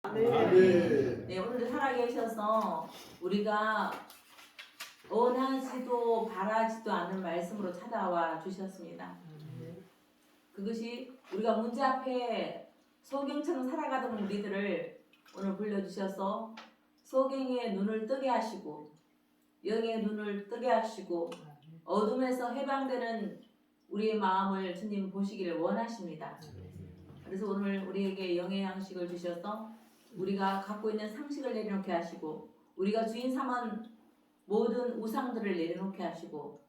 네, 오늘도 살아계셔서 우리가 원하지도 바라지도 않는 말씀으로 찾아와 주셨습니다. 그것이 우리가 문제 앞에 소경처럼 살아가던 우리들을 오늘 불러주셔서 소경의 눈을 뜨게 하시고 영의 눈을 뜨게 하시고 어둠에서 해방되는 우리의 마음을 주님 보시기를 원하십니다. 그래서 오늘 우리에게 영의 양식을 주셔서 우리가 갖고 있는 상식을 내려놓게 하시고 우리가 주인 삼은 모든 우상들을 내려놓게 하시고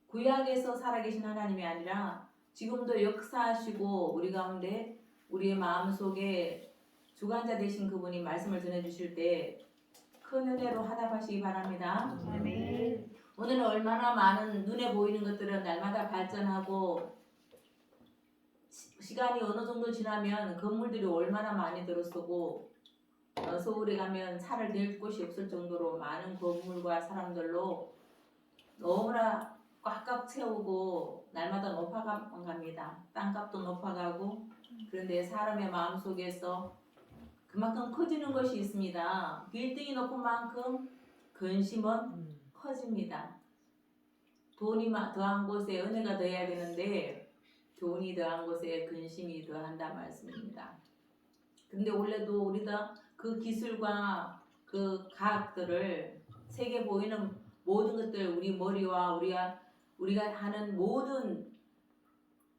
구약에서 살아계신 하나님이 아니라 지금도 역사하시고 우리 가운데 우리의 마음속에 주관자 되신 그분이 말씀을 전해주실 때 큰 은혜로 화답하시기 바랍니다. 아멘. 오늘은 얼마나 많은 눈에 보이는 것들은 날마다 발전하고 시간이 어느 정도 지나면 건물들이 얼마나 많이 들어서고 서울에 가면 차를 댈 곳이 없을 정도로 많은 건물과 사람들로 너무나 꽉꽉 채우고 날마다 높아갑니다. 땅값도 높아가고 그런데 사람의 마음속에서 그만큼 커지는 것이 있습니다. 빌딩이 높은 만큼 근심은 커집니다. 돈이 더한 곳에 은혜가 더해야 되는데 돈이 더한 곳에 근심이 더한다 말씀입니다. 근데 원래도 우리가 그 기술과 그 과학들을 세계 보이는 모든 것들 우리 머리와 우리가 하는 모든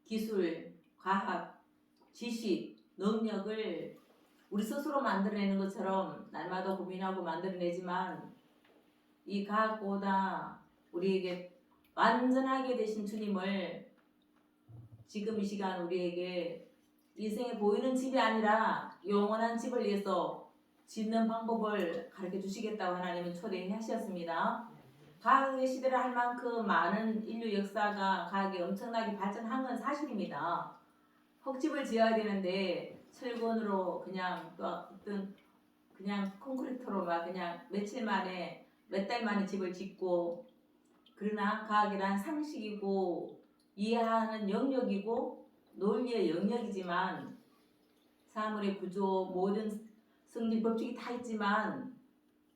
기술, 과학, 지식, 능력을 우리 스스로 만들어내는 것처럼 날마다 고민하고 만들어내지만 이 과학보다 우리에게 완전하게 되신 주님을 지금 이 시간 우리에게 인생에 보이는 집이 아니라 영원한 집을 위해서 짓는 방법을 가르쳐 주시겠다고 하나님은 초대하셨습니다. 과학의 시대를 할 만큼 많은 인류 역사가 과학이 엄청나게 발전한 건 사실입니다. 흙집을 지어야 되는데 철근으로 그냥 또 어떤 그냥 콘크리트로 막 그냥 며칠 만에 몇 달 만에 집을 짓고 그러나 과학이란 상식이고 이해하는 영역이고 논리의 영역이지만 사물의 구조 모든 성질 법칙이 다 있지만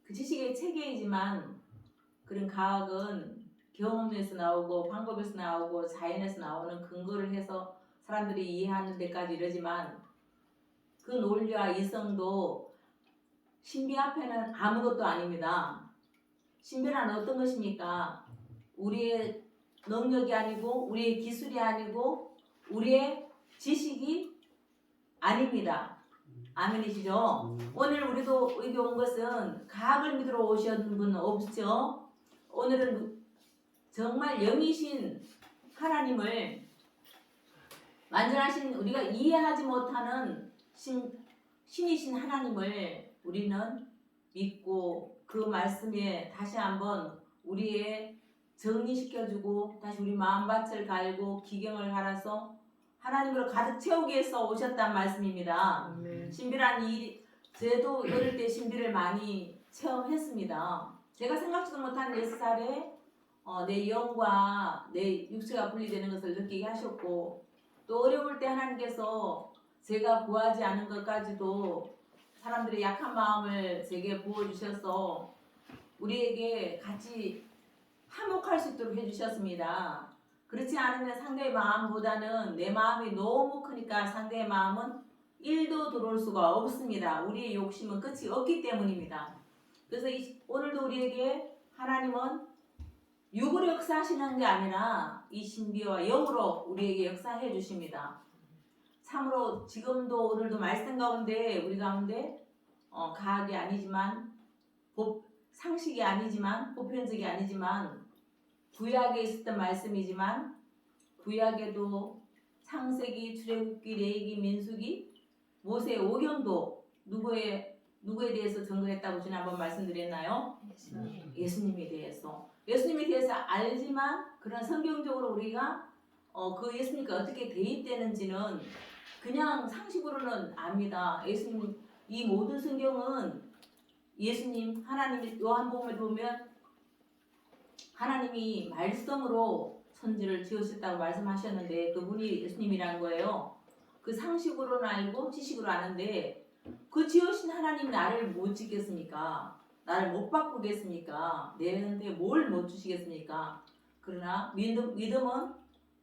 그 지식의 체계이지만 그런 과학은 경험에서 나오고 방법에서 나오고 자연에서 나오는 근거를 해서 사람들이 이해하는 데까지 이르지만 그 논리와 이성도 신비 앞에는 아무것도 아닙니다. 신비란 어떤 것입니까? 우리의 능력이 아니고 우리의 기술이 아니고 우리의 지식이 아닙니다. 아멘이시죠? 오늘 우리도 여기 온 것은 과학을 믿으러 오신 분은 없죠? 오늘은 정말 영이신 하나님을 완전하신 우리가 이해하지 못하는 신이신 하나님을 우리는 믿고 그 말씀에 다시 한번 우리의 정리시켜주고 다시 우리 마음밭을 갈고 기경을 갈아서 하나님으로 가득 채우기 위해서 오셨단 말씀입니다. 신비란 이 저도 어릴 때 신비를 많이 체험했습니다. 제가 생각지도 못한 4살에 내 영과 내 육체가 분리되는 것을 느끼게 하셨고 또 어려울 때 하나님께서 제가 구하지 않은 것까지도 사람들의 약한 마음을 제게 부어주셔서 우리에게 같이 화목할 수 있도록 해주셨습니다. 그렇지 않으면 상대의 마음보다는 내 마음이 너무 크니까 상대의 마음은 1도 들어올 수가 없습니다. 우리의 욕심은 끝이 없기 때문입니다. 그래서 오늘도 우리에게 하나님은 육으로 역사하시는 게 아니라 이 신비와 영으로 우리에게 역사해 주십니다. 참으로 지금도 오늘도 말씀 가운데 우리 가운데 과학이 아니지만 상식이 아니지만 보편적이 아니지만 구약에 있었던 말씀이지만 구약에도 창세기, 출애굽기, 레위기, 민수기, 모세, 오경도 누구에 대해서 증거했다고 지난번 말씀드렸나요? 예수님에 대해서. 예수님에 대해서 알지만 그런 성경적으로 우리가 그 예수님과 어떻게 대입되는지는 그냥 상식으로는 압니다. 예수님 이 모든 성경은 예수님 하나님 요한복음에 보면 하나님이 말씀으로 천지를 지으셨다고 말씀하셨는데 그분이 예수님이라는 거예요. 그 상식으로는 알고 지식으로 아는데 그 지으신 하나님 나를 못 지겠습니까? 나를 못 바꾸겠습니까? 내한테 뭘 못 주시겠습니까? 그러나 믿음은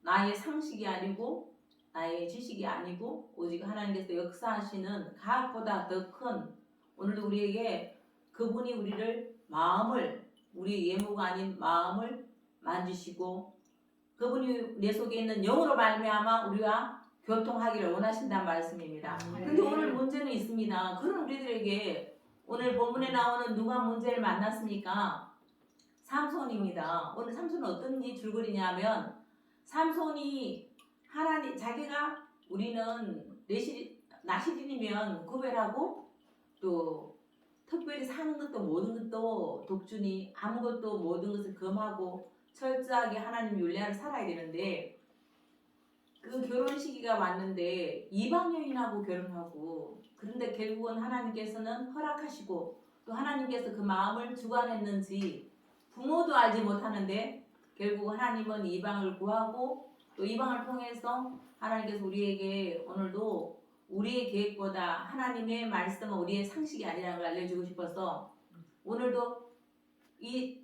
나의 상식이 아니고 나의 지식이 아니고 오직 하나님께서 역사하시는 과학보다 더 큰 오늘도 우리에게 그분이 우리를 마음을 우리 예무가 아닌 마음을 만지시고 그분이 내 속에 있는 영으로 말미암아 우리와 교통하기를 원하신다는 말씀입니다. 근데 오늘 문제는 있습니다. 그런 우리들에게 오늘 본문에 나오는 누가 문제를 만났습니까? 삼손입니다. 오늘 삼손은 어떤 줄거리냐면 삼손이 하나님 자기가 우리는 나시린이면 구별하고 또 특별히 사는 것도 모든 것도 독주니 아무것도 모든 것을 금하고 철저하게 하나님 율례를 살아야 되는데 그 결혼 시기가 왔는데 이방 여인하고 결혼하고 그런데 결국은 하나님께서는 허락하시고 또 하나님께서 그 마음을 주관했는지 부모도 알지 못하는데 결국 하나님은 이방을 구하고 또 이방을 통해서 하나님께서 우리에게 오늘도 우리의 계획보다 하나님의 말씀은 우리의 상식이 아니라는 걸 알려주고 싶어서 오늘도 이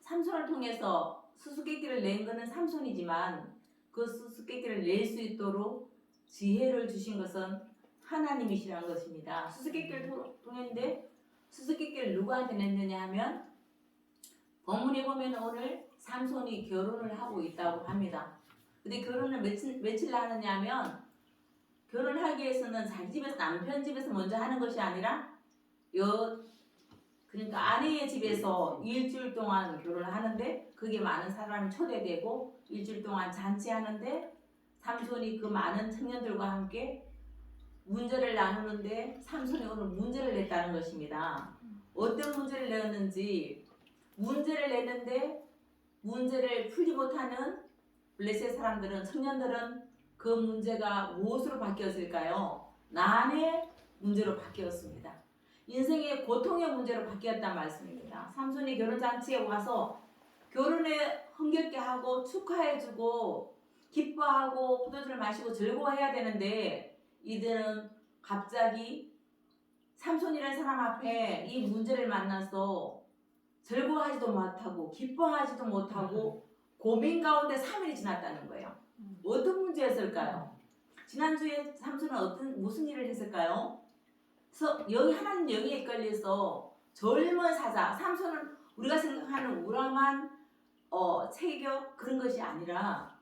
삼손을 통해서 수수께끼를 낸 것은 삼손이지만 그 수수께끼를 낼 수 있도록 지혜를 주신 것은 하나님이시라는 것입니다. 수수께끼를 통했는데 수수께끼를 누구한테 냈느냐 하면 본문에 보면 오늘 삼손이 결혼을 하고 있다고 합니다. 근데 결혼을 며칠 하느냐 하면 결혼하기 위해서는 자기 집에서 남편 집에서 먼저 하는 것이 아니라 그러니까 아내의 집에서 일주일 동안 결혼을 하는데 그게 많은 사람이 초대되고 일주일 동안 잔치하는데 삼손이 그 많은 청년들과 함께 문제를 나누는데 삼손이 오늘 문제를 냈다는 것입니다. 어떤 문제를 냈는지 문제를 냈는데 문제를 풀지 못하는 블레셋 사람들은 청년들은 그 문제가 무엇으로 바뀌었을까요? 난의 문제로 바뀌었습니다. 인생의 고통의 문제로 바뀌었단 말씀입니다. 삼손이 결혼잔치에 와서 결혼에 흥겹게 하고 축하해주고 기뻐하고 포도주를 마시고 즐거워해야 되는데 이들은 갑자기 삼손이라는 사람 앞에 이 문제를 만나서 즐거워하지도 못하고 기뻐하지도 못하고 고민 가운데 3일이 지났다는 거예요. 어떤 문제였을까요? 지난주에 삼손은 무슨 일을 했을까요? 여기 하나님 영에 이끌려서 젊은 사자 삼손은 우리가 생각하는 우람한 체격 그런 것이 아니라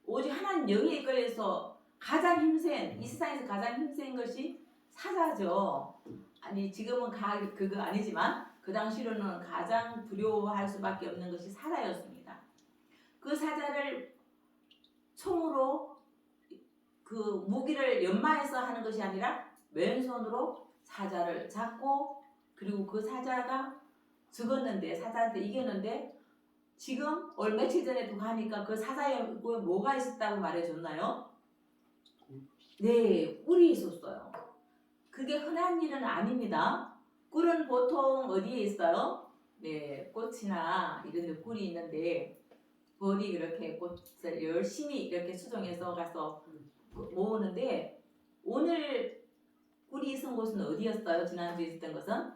오직 하나님 영에 이끌려서 가장 힘센 이 세상에서 가장 힘센 것이 사자죠. 아니 지금은 그거 아니지만 그 당시로는 가장 두려워할 수밖에 없는 것이 사자였습니다. 그 사자를 총으로 그 무기를 연마해서 하는 것이 아니라 왼손으로 사자를 잡고 그리고 그 사자가 죽었는데 사자한테 이겼는데 지금 며칠 전에 가니까 그 사자에 뭐가 있었다고 말해줬나요? 네, 꿀이 있었어요. 그게 흔한 일은 아닙니다. 꿀은 보통 어디에 있어요? 네, 꽃이나 이런 데 꿀이 있는데 벌이 그렇게 꽃을 열심히 이렇게 수정해서 가서 모으는데 오늘 꿀이 있은 곳은 어디였어요? 지난주에 있었던 것은?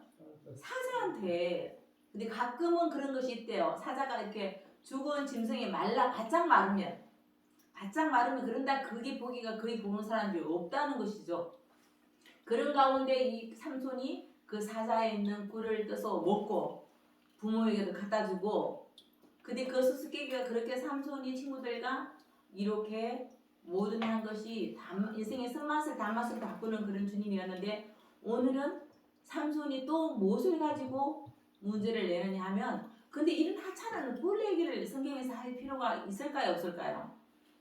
사자한테. 근데 가끔은 그런 것이 있대요. 사자가 이렇게 죽은 짐승이 바짝 마르면 그런다 그게 보기가 거의 보는 사람들이 없다는 것이죠. 그런 가운데 이 삼손이 그 사자에 있는 꿀을 떠서 먹고 부모에게도 갖다 주고 근데 그 수수께끼가 그렇게 삼손이 친구들과 이렇게 모든 한 것이 인생의 쓴맛을 단맛을 바꾸는 그런 주님이었는데 오늘은 삼손이 또 무엇을 가지고 문제를 내느냐 하면 근데 이런 하찮은 꿀 얘기를 성경에서 할 필요가 있을까요 없을까요?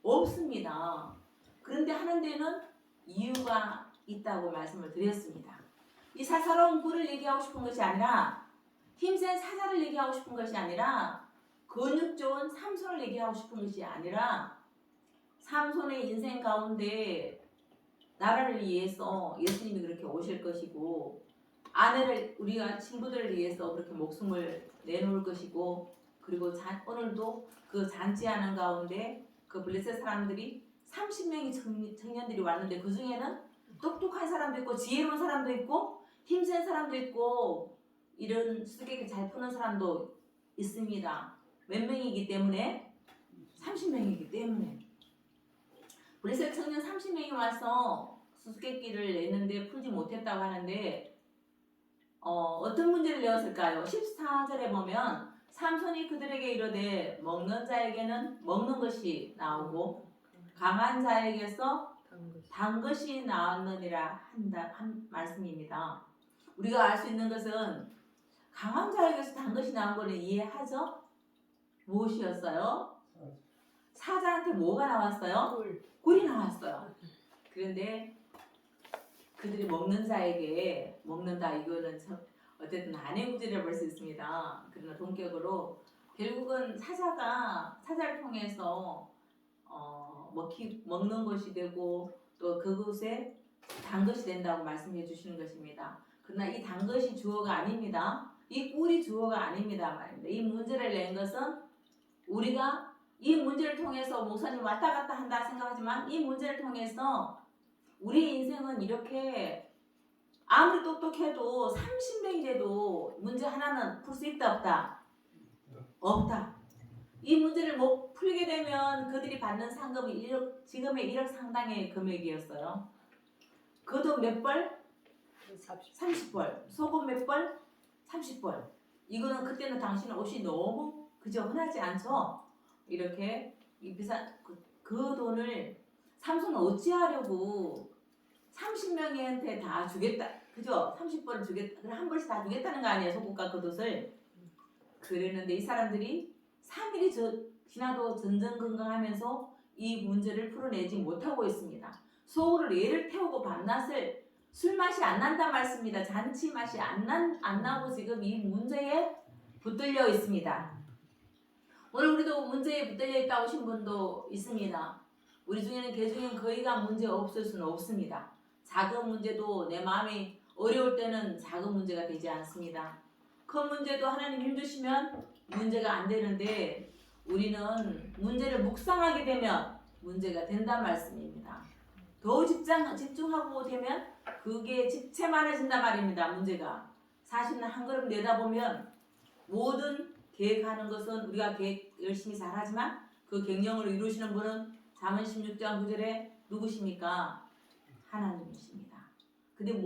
없습니다. 그런데 하는 데는 이유가 있다고 말씀을 드렸습니다. 이 사사로운 꿀을 얘기하고 싶은 것이 아니라 힘센 사자를 얘기하고 싶은 것이 아니라 근육 좋은 삼손을 얘기하고 싶은 것이 아니라 삼손의 인생 가운데 나라를 위해서 예수님이 그렇게 오실 것이고 아내를 우리가 친구들을 위해서 그렇게 목숨을 내놓을 것이고 그리고 오늘도 그 잔치하는 가운데 그 블레셋 사람들이 30명의 청년들이 왔는데 그 중에는 똑똑한 사람도 있고 지혜로운 사람도 있고 힘센 사람도 있고 이런 수수께끼 잘 푸는 사람도 있습니다. 몇 명이기 때문에 30명이기 때문에 브레셀 청년 30명이 와서 수수께끼를 내는데 풀지 못했다고 하는데 어떤 문제를 내었을까요? 14절에 보면 삼손이 그들에게 이르되 먹는 자에게는 먹는 것이 나오고 강한 자에게서 단 것이 나왔느니라 한 말씀입니다. 우리가 알 수 있는 것은 강한 자에게서 단 것이 나온 거는 이해하죠? 무엇이었어요? 사자한테 뭐가 나왔어요? 꿀이 나왔어요. 그런데 그들이 먹는 자에게 먹는다 이거는 어쨌든 안의 구절이라고 볼 수 있습니다. 그러나 동격으로 결국은 사자를 통해서 먹는 것이 되고 또 그것에 단 것이 된다고 말씀해 주시는 것입니다. 그러나 이 단 것이 주어가 아닙니다. 이 꿀이 주어가 아닙니다 말입니다. 이 문제를 낸 것은 우리가 이 문제를 통해서 목사님 왔다 갔다 한다 생각하지만 이 문제를 통해서 우리 인생은 이렇게 아무리 똑똑해도 30명이 돼도 문제 하나는 풀 수 있다 없다? 없다. 이 문제를 못 풀게 되면 그들이 받는 상금이 지금의 1억 상당의 금액이었어요. 그도 몇 벌? 30벌. 소금 몇 벌? 30벌. 이거는 그때는 당신은 옷이 너무 그저 흔하지 않죠? 이렇게 이 비싼 그 돈을 삼손은 어찌하려고 30명한테 다 주겠다. 그죠? 30벌을 주겠다. 그럼 한 벌씩 다 주겠다는 거 아니에요. 소금과 겉옷을. 그랬는데 이 사람들이 3일이 지나도 전전긍긍하면서 이 문제를 풀어내지 못하고 있습니다. 소를 얘를 태우고 밤낮을 술 맛이 안 난다 말씀입니다. 잔치 맛이 안 나고 지금 이 문제에 붙들려 있습니다. 오늘 우리도 문제에 붙들려 있다고 하신 분도 있습니다. 우리 중에는 개중에는 거의가 문제 없을 수는 없습니다. 작은 문제도 내 마음이 어려울 때는 작은 문제가 되지 않습니다. 큰 문제도 하나님 힘주시면 문제가 안 되는데 우리는 문제를 묵상하게 되면 문제가 된단 말씀입니다. 더 집중하고 되면 그게 집채만해진단 말입니다. 문제가 사실은 한 걸음 내다보면 모든 계획하는 것은 우리가 계획 열심히 잘하지만 그 경영을 이루시는 분은 잠언 16장 9절에 누구십니까? 하나님이십니다. 근데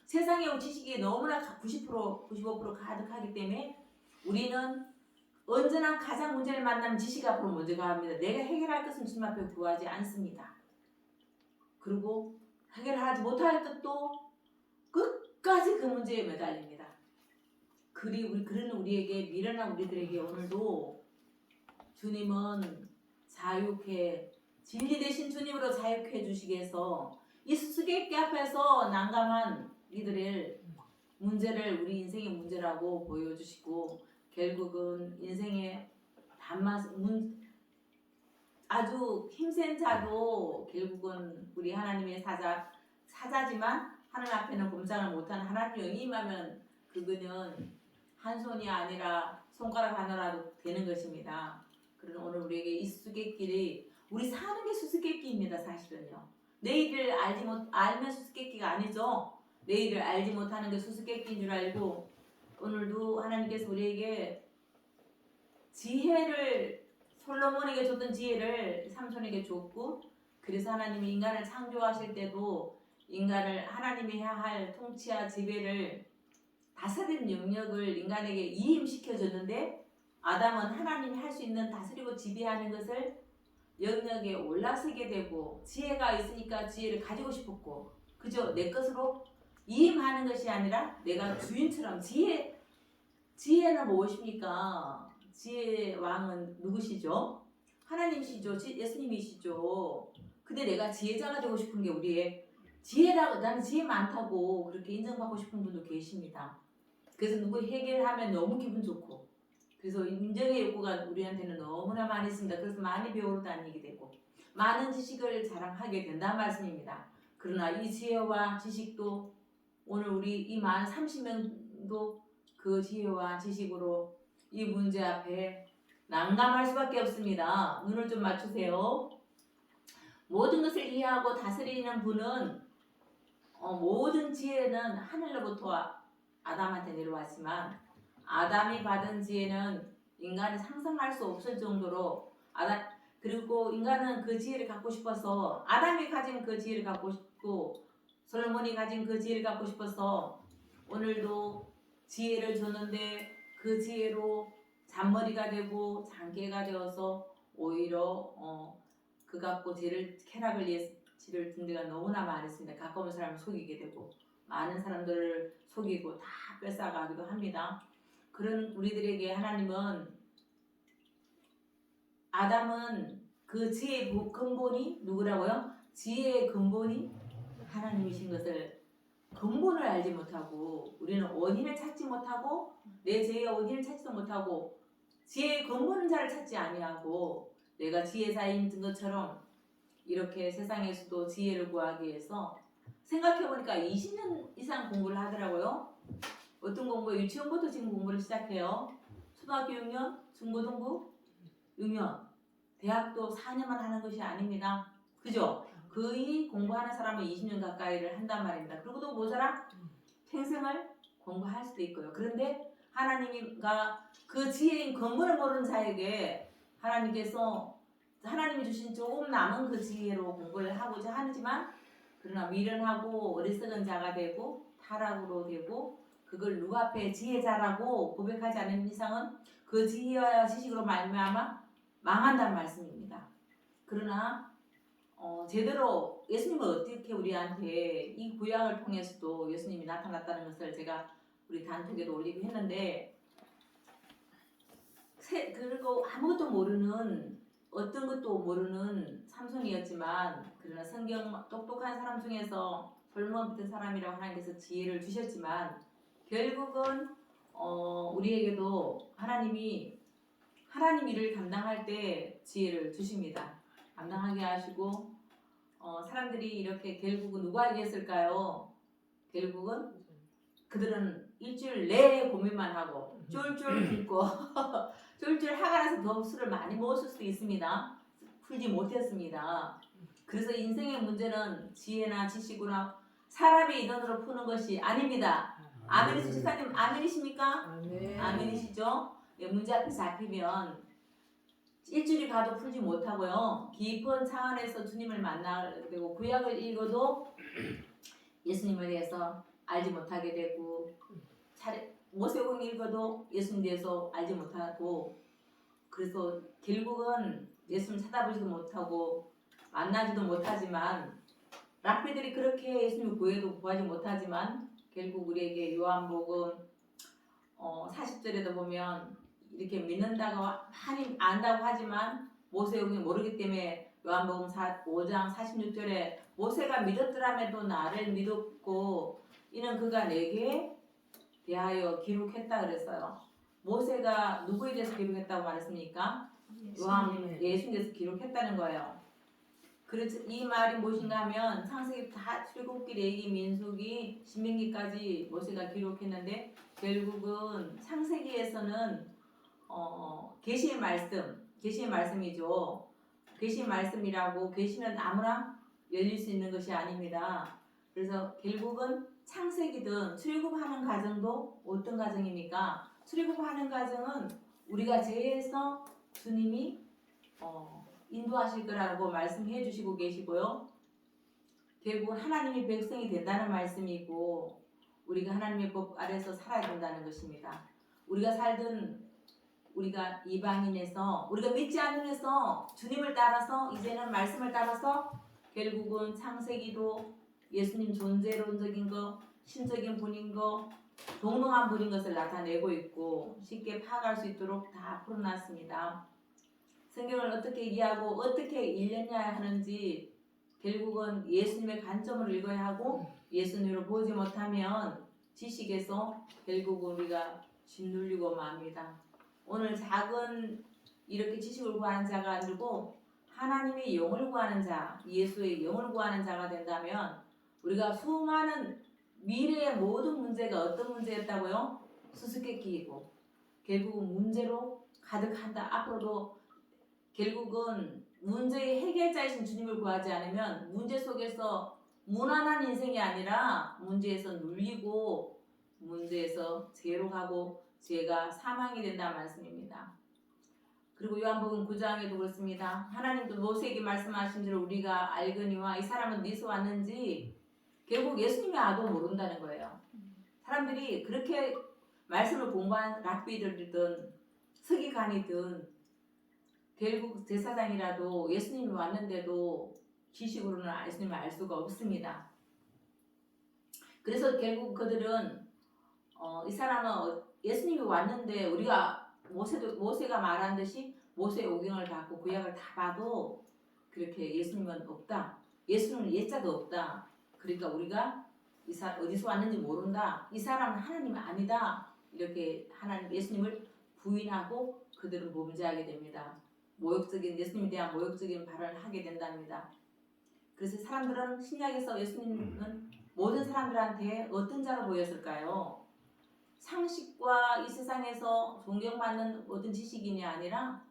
세상의 지식이 너무나 95% 가득하기 때문에 우리는 언제나 가장 문제를 만나면 지식 앞으로 먼저 갑니다. 내가 해결할 것은 주님 앞에 구하지 않습니다. 그리고 해결하지 못할 것도 끝까지 그 문제에 매달립니다. 그런 우리에게 미련한 우리들에게 오늘도 주님은 자유케 진리 되신 주님으로 자유케 해주시기 위해서 이 수수께끼 앞에서 난감한 이들의 문제를 우리 인생의 문제라고 보여주시고 결국은 인생의 아주 힘센 자도 결국은 우리 하나님의 사자지만 하나님 앞에는 꼼짝을 못하는 하나님 영임하면 그거는 한 손이 아니라 손가락 하나라도 되는 것입니다. 그러나 오늘 우리에게 이 수수께끼를 우리 사는 게 수수께끼입니다. 사실은요. 내일을 알면 수수께끼가 아니죠. 내일을 알지 못하는 게 수수께끼인 줄 알고 오늘도 하나님께서 우리에게 지혜를 솔로몬에게 줬던 지혜를 삼손에게 줬고 그래서 하나님이 인간을 창조하실 때도 인간을 하나님이 해야 할 통치와 지배를 다스리는 영역을 인간에게 이임시켜줬는데 아담은 하나님이 할 수 있는 다스리고 지배하는 것을 영역에 올라서게 되고 지혜가 있으니까 지혜를 가지고 싶었고 그저 내 것으로 이임하는 것이 아니라 내가 주인처럼 지혜는 무엇입니까? 지혜의 왕은 누구시죠? 하나님이시죠. 예수님이시죠. 근데 내가 지혜자가 되고 싶은 게 우리의 지혜라고 나는 지혜 많다고 그렇게 인정받고 싶은 분도 계십니다. 그래서 누구 해결하면 너무 기분 좋고 그래서 인정의 욕구가 우리한테는 너무나 많이 있습니다. 그래서 많이 배우러 다니게 되고 많은 지식을 자랑하게 된다는 말씀입니다. 그러나 이 지혜와 지식도 오늘 우리 이 만 30명도 그 지혜와 지식으로 이 문제 앞에 난감할 수밖에 없습니다. 눈을 좀 맞추세요. 모든 것을 이해하고 다스리는 분은 모든 지혜는 하늘로부터 아담한테 내려왔지만 아담이 받은 지혜는 인간이 상상할 수 없을 정도로 그리고 인간은 그 지혜를 갖고 싶어서 아담이 가진 그 지혜를 갖고 싶고 솔로몬이 가진 그 지혜를 갖고 싶어서 오늘도 지혜를 줬는데 그 지혜로 잔머리가 되고 장개가 되어서 오히려 그 갖고 죄를 쾌락을 위해 지를 준 데가 너무나 많습니다. 가까운 사람을 속이게 되고 많은 사람들을 속이고 다 뺏어가기도 합니다. 그런 우리들에게 하나님은 아담은 그 지혜의 근본이 누구라고요? 지혜의 근본이 하나님이신 것을 근본을 알지 못하고 우리는 원인을 찾지 못하고 내 죄의 원인을 찾지도 못하고 지혜의 근본은 잘 찾지 아니하고 내가 지혜자인 것처럼 이렇게 세상에서도 지혜를 구하기 위해서 생각해보니까 20년 이상 공부를 하더라고요. 어떤 공부? 유치원부터 지금 공부를 시작해요. 초등학교 6년, 중고등부 6년, 대학도 4년만 하는 것이 아닙니다. 그죠? 거의 공부하는 사람은 20년 가까이를 한단 말입니다. 그리고 또 모자라 평생을 공부할 수도 있고요. 그런데 하나님과 그 지혜인 근본을 모르는 자에게 하나님이 주신 조금 남은 그 지혜로 공부를 하고자 하지만 그러나 미련하고 어리석은 자가 되고 타락으로 되고 그걸 누구 앞에 지혜자라고 고백하지 않는 이상은 그 지혜와 지식으로 말미암아 망한다는 말씀입니다. 그러나 제대로 예수님은 어떻게 우리한테 이 구약을 통해서도 예수님이 나타났다는 것을 제가 우리 단톡에도 올리고 했는데 그리고 아무것도 모르는 어떤 것도 모르는 삼손이었지만 그러나 성경 똑똑한 사람 중에서 솔로몬 같은 사람이라고 하나님께서 지혜를 주셨지만 결국은 우리에게도 하나님이 하나님 일을 감당할 때 지혜를 주십니다. 감당하게 하시고 사람들이 이렇게 결국은 누구에게 했을까요? 결국은 그들은 일주일 내내 고민만 하고 쫄쫄 굶고 쫄쫄 화가 나서 더 술을 많이 먹었을 수도 있습니다. 풀지 못했습니다. 그래서 인생의 문제는 지혜나 지식으로 사람의 인원으로 푸는 것이 아닙니다. 아멘이시죠? 집사님 아멘이십니까? 아멘. 아멘이시죠? 문제 앞에 잡히면 일주일이 가도 풀지 못하고요. 깊은 차원에서 주님을 만나게 되고 구약을 읽어도 예수님에 대해서 알지 못하게 되고 모세오경 읽어도 예수님 대해서 알지 못하고 그래서 결국은 예수님 찾아보지도 못하고 만나지도 못하지만 랍비들이 그렇게 예수님을 구하지 못하지만 결국 우리에게 요한복음 40절에도 보면 이렇게 믿는다고 많이 안다고 하지만 모세오경이 모르기 때문에 요한복음 5장 46절에 모세가 믿었더라면도 나를 믿었고 이는 그가 내게 대하여 기록했다 그랬어요. 모세가 누구에 대해서 기록했다고 말했습니까? 예수님에 대해서 기록했다는 거예요. 그래서 이 말이 무엇인가 하면 창세기 다 출애굽기, 레위기, 민수기, 신명기까지 모세가 기록했는데 결국은 창세기에서는 계시의 말씀이죠. 계시의 말씀이라고 계시는 아무나 열릴 수 있는 것이 아닙니다. 그래서 결국은 창세기든 출애굽하는 과정도 어떤 과정입니까? 출애굽하는 과정은 우리가 죄에서 주님이 인도하실 거라고 말씀해 주시고 계시고요. 결국 하나님의 백성이 된다는 말씀이고 우리가 하나님의 법 아래서 살아야 된다는 것입니다. 우리가 이방인에서 우리가 믿지 않으면서 주님을 따라서 이제는 말씀을 따라서 결국은 창세기도 예수님 존재론적인 거, 신적인 분인 거, 동등한 분인 것을 나타내고 있고 쉽게 파악할 수 있도록 다 풀어놨습니다. 성경을 어떻게 이해하고 어떻게 읽느냐 하는지 결국은 예수님의 관점으로 읽어야 하고 예수님으로 보지 못하면 지식에서 결국은 우리가 짓눌리고 맙니다. 오늘 작은 이렇게 지식을 구하는 자가 아니고 하나님의 영을 구하는 자, 예수의 영을 구하는 자가 된다면 우리가 수많은 미래의 모든 문제가 어떤 문제였다고요? 수수께끼이고 결국은 문제로 가득한다. 앞으로도 결국은 문제의 해결자이신 주님을 구하지 않으면 문제 속에서 무난한 인생이 아니라 문제에서 눌리고 문제에서 죄로 가고 죄가 사망이 된다는 말씀입니다. 그리고 요한복음 9장에도 그렇습니다. 하나님도 모세에게 말씀하신 줄 우리가 알거니와 이 사람은 어디서 왔는지 결국 예수님이 아도 모른다는 거예요. 사람들이 그렇게 말씀을 공부한 랍비들이든 서기관이든 결국 제사장이라도 예수님이 왔는데도 지식으로는 예수님을 알 수가 없습니다. 그래서 결국 그들은 이 사람은 예수님이 왔는데 우리가 모세가 말한 듯이 모세의 오경을 받고 구약을 다 봐도 그렇게 예수님은 없다. 예수님은 예자도 없다. 그러니까 우리가 어디서 왔는지 모른다. 이 사람은 하나님이 아니다. 이렇게 하나님 예수님을 부인하고 그들은 범죄하게 됩니다. 모욕적인 예수님에 대한 모욕적인 발언을 하게 된답니다. 그래서 사람들은 신약에서 예수님은 모든 사람들한테 어떤 자로 보였을까요? 상식과 이 세상에서 존경받는 모든 지식인이 아니라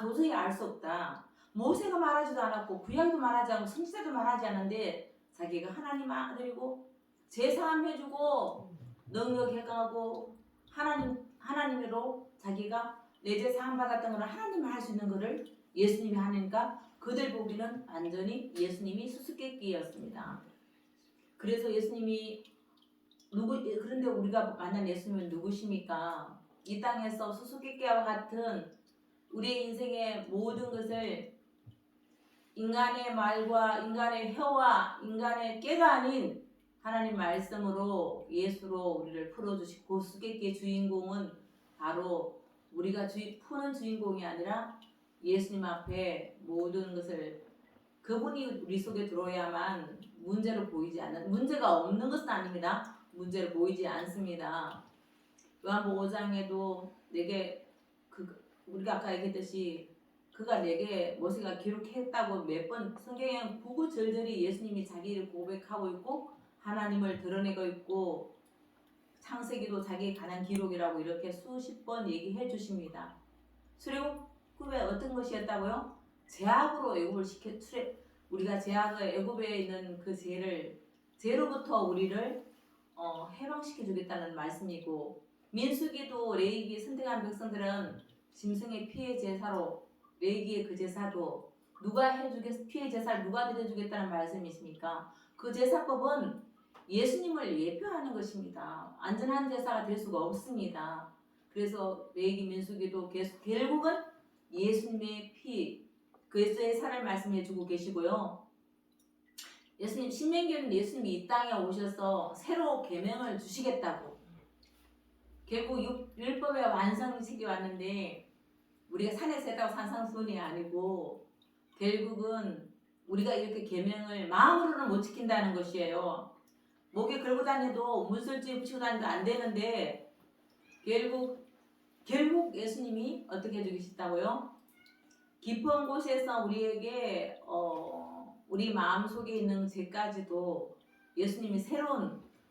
도저히 알 수 없다. 모세가 말하지도 않았고 구약도 말하지 않고 선지자도 말하지 않은데 자기가 하나님 아들이고 제사함 해주고 능력 해가고 하나님으로 자기가 내 제사함 받았던 거를 하나님이 할 수 있는 거를 예수님이 하니까 그들 보기는 완전히 예수님이 수수께끼였습니다. 그래서 예수님이 그런데 우리가 만난 예수님은 누구십니까? 이 땅에서 수수께끼와 같은 우리의 인생의 모든 것을 인간의 말과 인간의 혀와 인간의 꾀가 아닌 하나님 말씀으로 예수로 우리를 풀어주시고 수수께끼의 주인공은 바로 우리가 푸는 주인공이 아니라 예수님 앞에 모든 것을 그분이 우리 속에 들어야만 문제가 없는 것은 아닙니다. 문제를 보이지 않습니다. 요한복음 5장에도 우리가 아까 얘기했듯이 그가 내게 모세가 기록했다고 몇 번 성경에 구구절절히 예수님이 자기를 고백하고 있고 하나님을 드러내고 있고 창세기도 자기에 관한 기록이라고 이렇게 수십 번 얘기해 주십니다. 출애굽에 어떤 것이었다고요? 제약으로 애굽을 우리가 제약을 애굽에 있는 그 죄로부터 우리를 해방시켜 주겠다는 말씀이고 민수기도 레위기 선택한 백성들은 짐승의 피해 제사로 레위기의 그 제사도 피해 제사를 누가 드려주겠다는 말씀이십니까? 그 제사법은 예수님을 예표하는 것입니다. 안전한 제사가 될 수가 없습니다. 그래서 레위기 민수기도 결국은 예수님의 피, 그리스도의 살을 말씀해 주고 계시고요. 예수님 신명기는 예수님이 이 땅에 오셔서 새로 계명을 주시겠다고 결국 율법의 완성식이 왔는데 우리가 산에서 했다고 산상수훈이 아니고 결국은 우리가 이렇게 계명을 마음으로는 못 지킨다는 것이에요. 목에 걸고 다녀도 문설주에 붙이고 다녀도 안 되는데 결국 예수님이 어떻게 해주시다고요? 깊은 곳에서 우리에게 우리 마음속에 있는 죄까지도 예수님이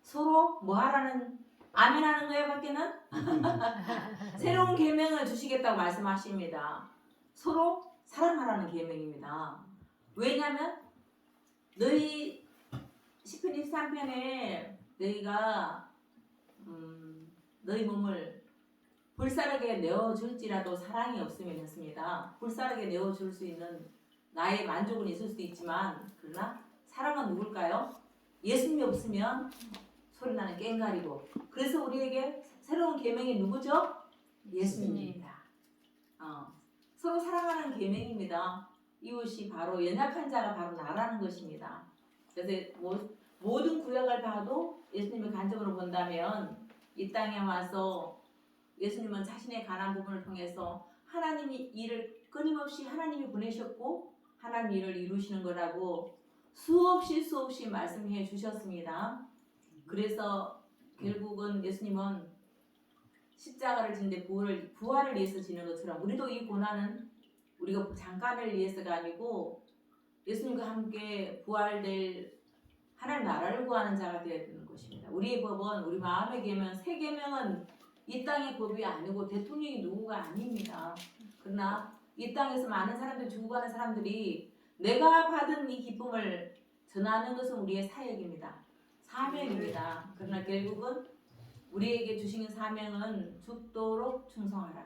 서로 뭐 하라는 아멘하는 거에 밖에는 새로운 계명을 주시겠다고 말씀하십니다. 서로 사랑하라는 계명입니다. 왜냐하면 너희 시편 23편에 너희가 너희 몸을 불사르게 내어줄지라도 사랑이 없으면 했습니다. 불사르게 내어줄 수 있는 나의 만족은 있을 수도 있지만 그러나 사랑은 누굴까요? 예수님이 없으면 소리나는 꽹과리고 그래서 우리에게 새로운 계명이 누구죠? 예수님입니다. 서로 사랑하는 계명입니다. 이웃이 바로 연약한 자가 바로 나라는 것입니다. 그래서 모든 구약을 봐도 예수님의 관점으로 본다면 이 땅에 와서 예수님은 자신의 가난 부분을 통해서 하나님이 일을 끊임없이 하나님이 보내셨고 하나님 일을 이루시는 거라고 수없이 말씀해 주셨습니다. 그래서 결국은 예수님은 십자가를 지는데 부활을 위해서 지는 것처럼 우리도 이 고난은 우리가 잠깐을 위해서가 아니고 예수님과 함께 부활될 하나님 나라를 구하는 자가 되어야 되는 것입니다. 우리의 법은 우리 마음의 계명, 새 계명은 이 땅의 법이 아니고 대통령이 누구가 아닙니다. 그러나 이 땅에서 많은 사람들이 죽어가는 사람들이 내가 받은 이 기쁨을 전하는 것은 우리의 사역입니다. 사명입니다. 그러나 결국은 우리에게 주신 사명은 죽도록 충성하라.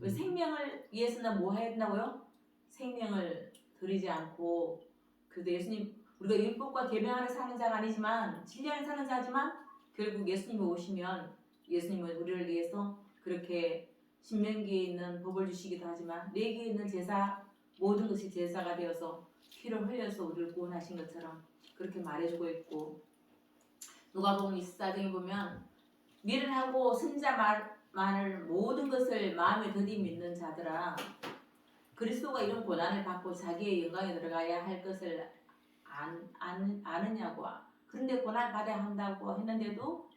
왜 생명을 위해서는 뭐 해야 된다고요? 생명을 드리지 않고, 그래도 예수님, 우리가 율법과 계명 아래 사는 자가 아니지만 진리 안에 사는 자지만 결국 예수님이 오시면 예수님은 우리를 위해서 그렇게 신명기에 있는 법을 주시기도 하지만 레위기에 있는 제사, 모든 것이 제사가 되어서 피를 흘려서 우리를 구원하신 것처럼 그렇게 말해주고 있고, 누가복음 24장에 보면 미련하고 선자 말을 모든 것을 마음에 더디 믿는 자들아, 그리스도가 이런 고난을 받고 자기의 영광에 들어가야 할 것을 아느냐고. 그런데 고난을 받아야 한다고 했는데도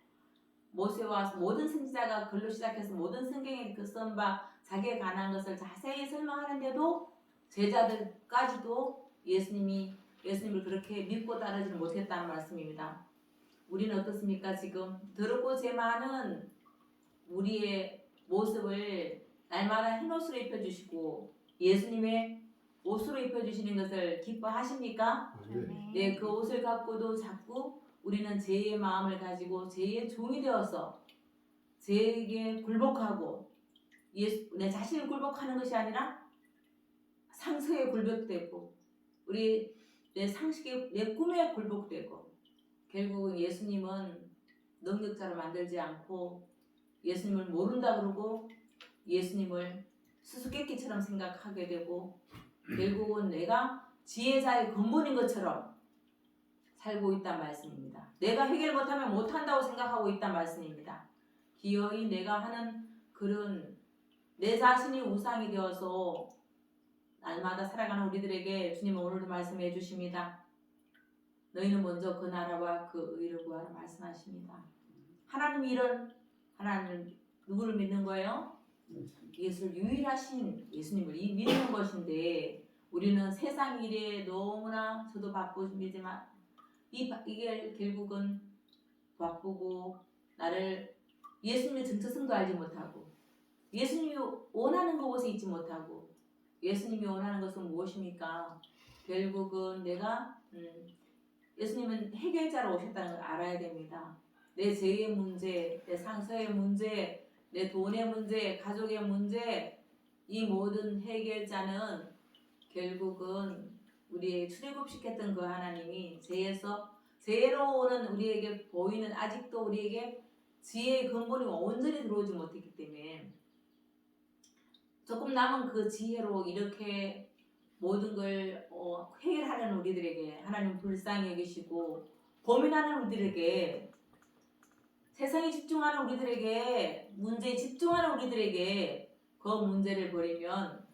모세와 모든 선지자가 글로 시작해서 모든 성경에 그 쓴 바 자기에 관한 것을 자세히 설명하는데도 제자들까지도 예수님을 그렇게 믿고 따르지는 못했다는 말씀입니다. 우리는 어떻습니까? 지금 더럽고 죄 많은 우리의 모습을 날마다 흰 옷으로 입혀주시고 예수님의 옷으로 입혀주시는 것을 기뻐하십니까? 네, 그 옷을 갖고도 자꾸 우리는 죄의 마음을 가지고 죄의 종이 되어서 죄에게 굴복하고 내 자신을 굴복하는 것이 아니라 상처에 굴복되고 우리 내 상식에 내 꿈에 굴복되고, 결국은 예수님은 능력자로 만들지 않고 예수님을 모른다 그러고 예수님을 수수께끼처럼 생각하게 되고 결국은 내가 지혜자의 근본인 것처럼 살고 있단 말씀입니다. 내가 해결 못하면 못한다고 생각하고 있단 말씀입니다. 기어이 내가 하는 그런 내 자신이 우상이 되어서 날마다 살아가는 우리들에게 주님은 오늘도 말씀해 주십니다. 너희는 먼저 그 나라와 그 의를 구하라 말씀하십니다. 하나님 누구를 믿는 거예요? 예수를 유일하신 예수님을 믿는 것인데, 우리는 세상 일에 너무나 저도 바쁘지만 이게 결국은 바쁘고 나를 예수님의 정체성도 알지 못하고 예수님이 원하는 그곳에 있지 못하고, 예수님이 원하는 것은 무엇입니까? 결국은 내가 예수님은 해결자로 오셨다는 걸 알아야 됩니다. 내 죄의 문제, 내 상처의 문제, 내 돈의 문제, 가족의 문제, 이 모든 해결자는 결국은 우리의 출애굽시켰던 그 하나님이 죄로 오는 우리에게 보이는, 아직도 우리에게 지혜의 근본이 온전히 들어오지 못했기 때문에 조금 남은 그 지혜로 이렇게 모든 걸 해결하려는 우리들에게 하나님 불쌍히 여기시고, 고민하는 우리들에게, 세상에 집중하는 우리들에게, 문제에 집중하는 우리들에게 그 문제를 버리면,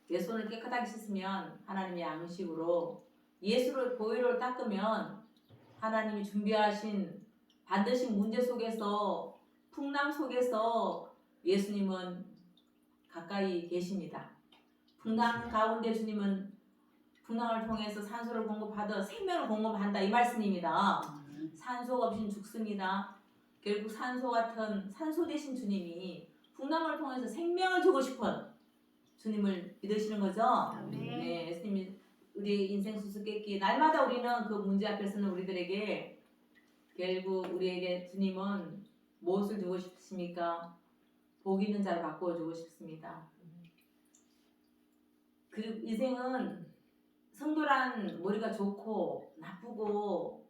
내 손을 깨끗하게 씻으면 하나님의 양식으로 예수를 보혈로 닦으면 하나님이 준비하신 반드시 문제 속에서, 풍랑 속에서 예수님은 가까이 계십니다. 풍랑 가운데 주님은 풍랑을 통해서 산소를 공급하듯 생명을 공급한다, 이 말씀입니다. 산소가 없이는 죽습니다. 결국 산소 되신 주님이 풍랑을 통해서 생명을 주고 싶은 주님을 믿으시는 거죠? 네, 예수님이 우리 인생 수수께끼, 날마다 우리는 그 문제 앞에 서는 우리들에게 결국 우리에게 주님은 무엇을 주고 싶으십니까? 복 있는 자를 바꾸어 주고 싶습니다. 그리고 인생은 성도란 머리가 좋고 나쁘고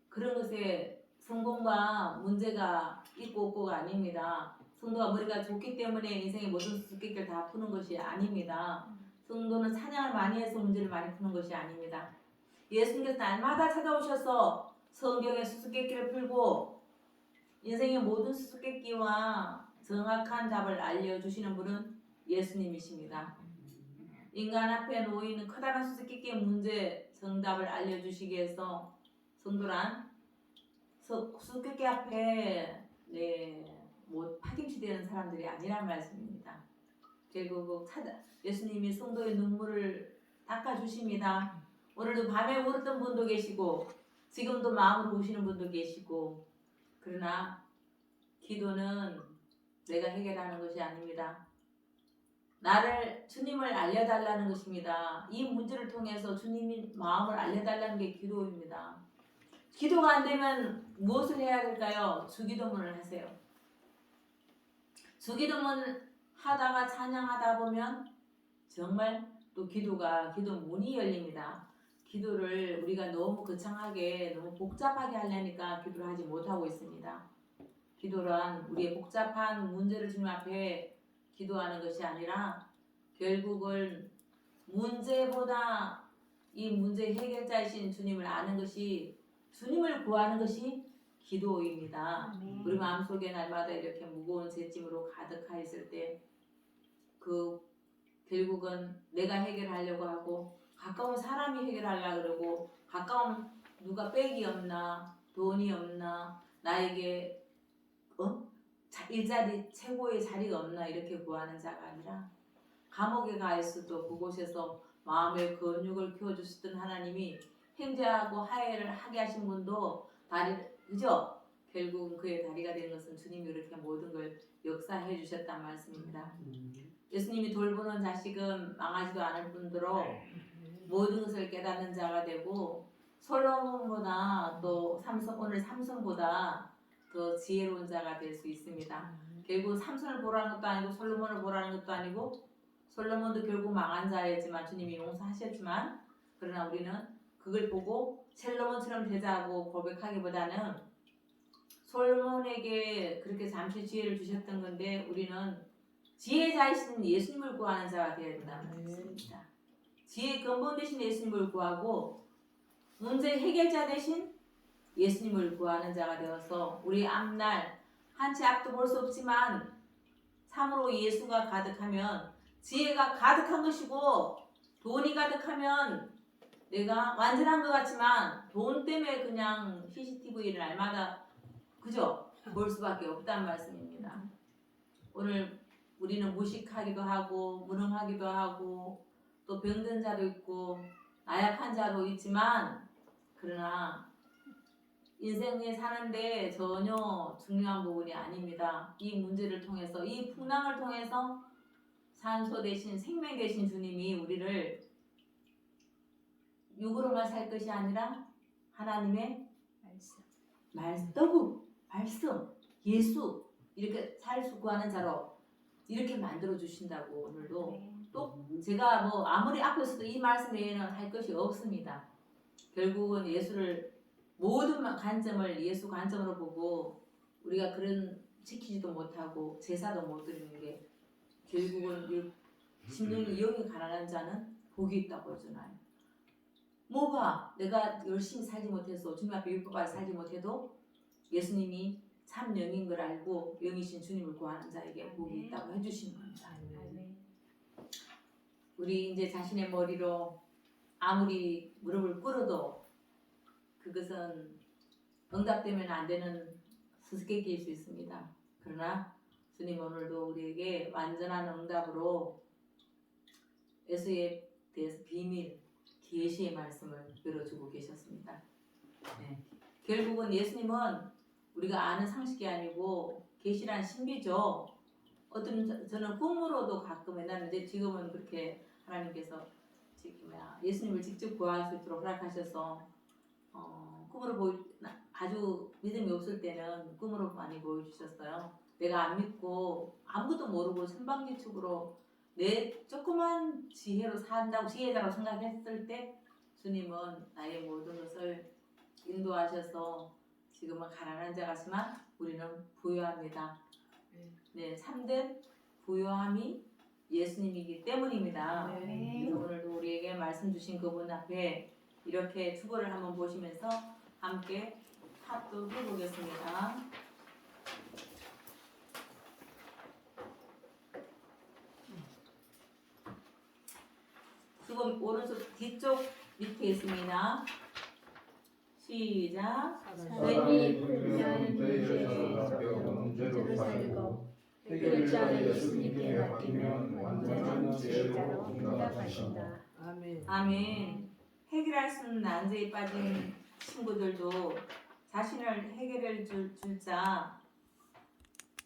그런 것에 성공과 문제가 있고 없고가 아닙니다. 성도가 머리가 좋기 때문에 인생의 모든 수수께끼를 다 푸는 것이 아닙니다. 성도는 찬양을 많이 해서 문제를 많이 푸는 것이 아닙니다. 예수님께서 날마다 찾아오셔서 성경의 수수께끼를 풀고 인생의 모든 수수께끼와 정확한 답을 알려주시는 분은 예수님이십니다. 인간 앞에 놓이는 커다란 수수께끼의 문제 정답을 알려주시기 위해서 성도란 수수께끼 앞에 파김치 되는 사람들이 아니란 말씀입니다. 결국 예수님이 성도의 눈물을 닦아주십니다. 오늘도 밤에 울었던 분도 계시고 지금도 마음으로 우시는 분도 계시고, 그러나 기도는 내가 해결하는 것이 아닙니다. 나를 주님을 알려달라는 것입니다. 이 문제를 통해서 주님이 마음을 알려달라는 게 기도입니다. 기도가 안 되면 무엇을 해야 될까요? 주기도문을 하세요. 주기도문 하다가 찬양하다 보면 정말 또 기도문이 열립니다. 기도를 우리가 너무 거창하게 너무 복잡하게 하려니까 기도를 하지 못하고 있습니다. 기도란 우리의 복잡한 문제를 주님 앞에 기도하는 것이 아니라 결국은 문제보다 이 문제 해결자이신 주님을 아는 것이, 주님을 구하는 것이 기도입니다. 우리 마음속에 날마다 이렇게 무거운 죄짐으로 가득하 있을 때 결국은 내가 해결하려고 하고 가까운 사람이 해결하려고 그러고 가까운 누가 백이 없나 돈이 없나 나에게 일자리 최고의 자리가 없나 이렇게 구하는 자가 아니라 감옥에 가 있어도 그곳에서 마음의 근육을 키워주셨던 하나님이 형제하고 화해를 하게 하신 분도 그죠? 결국은 그의 다리가 되는 것은 주님이 이렇게 모든 걸 역사해 주셨단 말씀입니다. 예수님이 돌보는 자식은 망하지도 않을 뿐더러 모든 것을 깨닫는 자가 되고 솔로몬보다 또 오늘 삼손보다 더 지혜로운 자가 될 수 있습니다. 결국 삼손을 보라는 것도 아니고 솔로몬을 보라는 것도 아니고 솔로몬도 결국 망한 자였지만 주님이 용서하셨지만 그러나 우리는 그걸 보고 솔로몬처럼 되자고 고백하기보다는 솔로몬에게 그렇게 잠시 지혜를 주셨던 건데 우리는 지혜자이신 예수님을 구하는 자가 되어야 된다는 말씀입니다. 지혜의 근본 되신 예수님을 구하고 문제 해결자 되신 예수님을 구하는 자가 되어서 우리 앞날 한 채 앞도 볼 수 없지만 참으로 예수가 가득하면 지혜가 가득한 것이고 돈이 가득하면 내가 완전한 것 같지만 돈 때문에 그냥 CCTV를 날마다 그죠? 볼 수밖에 없다는 말씀입니다. 오늘 우리는 무식하기도 하고 무능하기도 하고 또 병든 자도 있고 나약한 자도 있지만 그러나 인생에 사는데 전혀 중요한 부분이 아닙니다. 이 문제를 통해서 이 풍랑을 통해서 산소 대신 생명 대신 주님이 우리를 육으로만 살 것이 아니라 하나님의 말씀, 예수 이렇게 살 수 구하는 자로 이렇게 만들어 주신다고 오늘도 또 제가 뭐 아무리 앞에서도 이 말씀 외에는 할 것이 없습니다. 결국은 예수를 모든 관점을 예수 관점으로 보고 우리가 그런 지키지도 못하고 제사도 못 드리는 게 결국은 심령이 영이 가난한 자는 복이 있다고 하잖아요. 뭐가 내가 열심히 살지 못해서 주님 앞에 율법을 살지 못해도 예수님이 참 영인 걸 알고 영이신 주님을 구하는 자에게 복이 있다고 해주시는 겁니다. 우리 이제 자신의 머리로 아무리 무릎을 꿇어도 그것은 응답되면 안 되는 수수께끼일 수 있습니다. 그러나 주님 오늘도 우리에게 완전한 응답으로 예수에 대해서 비밀, 계시의 말씀을 열어주고 계셨습니다. 네. 결국은 예수님은 우리가 아는 상식이 아니고 계시란 신비죠. 저는 꿈으로도 가끔 했는데 지금은 그렇게 하나님께서 예수님을 직접 구할 수 있도록 허락하셔서 꿈으로 아주 믿음이 없을 때는 꿈으로 많이 보여주셨어요. 내가 안 믿고 아무것도 모르고 천방지축으로 내 조그만 지혜로 산다고 지혜자라고 생각했을 때 주님은 나의 모든 것을 인도하셔서 지금은 가난한 자 같지만 우리는 부유합니다. 네, 참된 부유함이 예수님이기 때문입니다. 그래서 오늘도 우리에게 말씀 주신 그분 앞에 이렇게 주보를 한번 보시면서 함께 합독해 보겠습니다. 주보 오른쪽 뒤쪽 밑에 있습니다. 시작. 사람이 분명한 문제에서 문제로 살고 해결자는 예수님께 맡기면 완전한 지혜로 응답하신다. 아멘. 해결할 수 없는 난제에 빠진 친구들도 자신을 해결해 줄 자,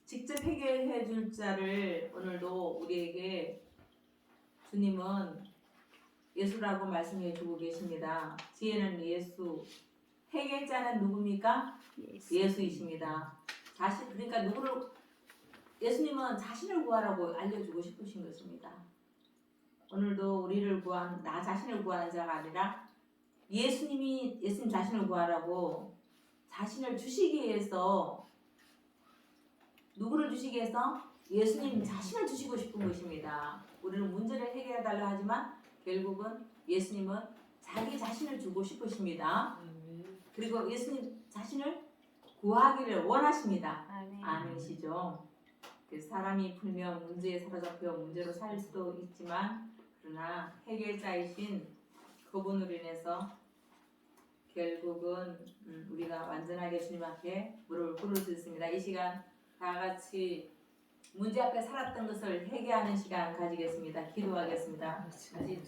직접 해결해 줄 자를 오늘도 우리에게 주님은 예수라고 말씀해 주고 계십니다. 지혜는 예수, 해결자는 누굽니까? 예수이십니다. 그러니까 예수님은 자신을 구하라고 알려주고 싶으신 것입니다. 오늘도 나 자신을 구하는 자가 아니라 예수님 자신을 구하라고 자신을 주시기 위해서 누구를 주시기 위해서? 예수님 자신을 주시고 싶은 것입니다. 우리는 문제를 해결해달라 하지만 결국은 예수님은 자기 자신을 주고 싶으십니다. 그리고 예수님 자신을 구하기를 원하십니다. 아멘이시죠? 사람이 풀면 문제에 사로잡혀 문제로 살 수도 있지만 그러나 해결자이신 그분으로 인해서 결국은 우리가 완전하게 주님 앞에 무릎을 꿇을 수 있습니다. 이 시간 다 같이 문제 앞에 살았던 것을 회개하는 시간 가지겠습니다. 기도하겠습니다.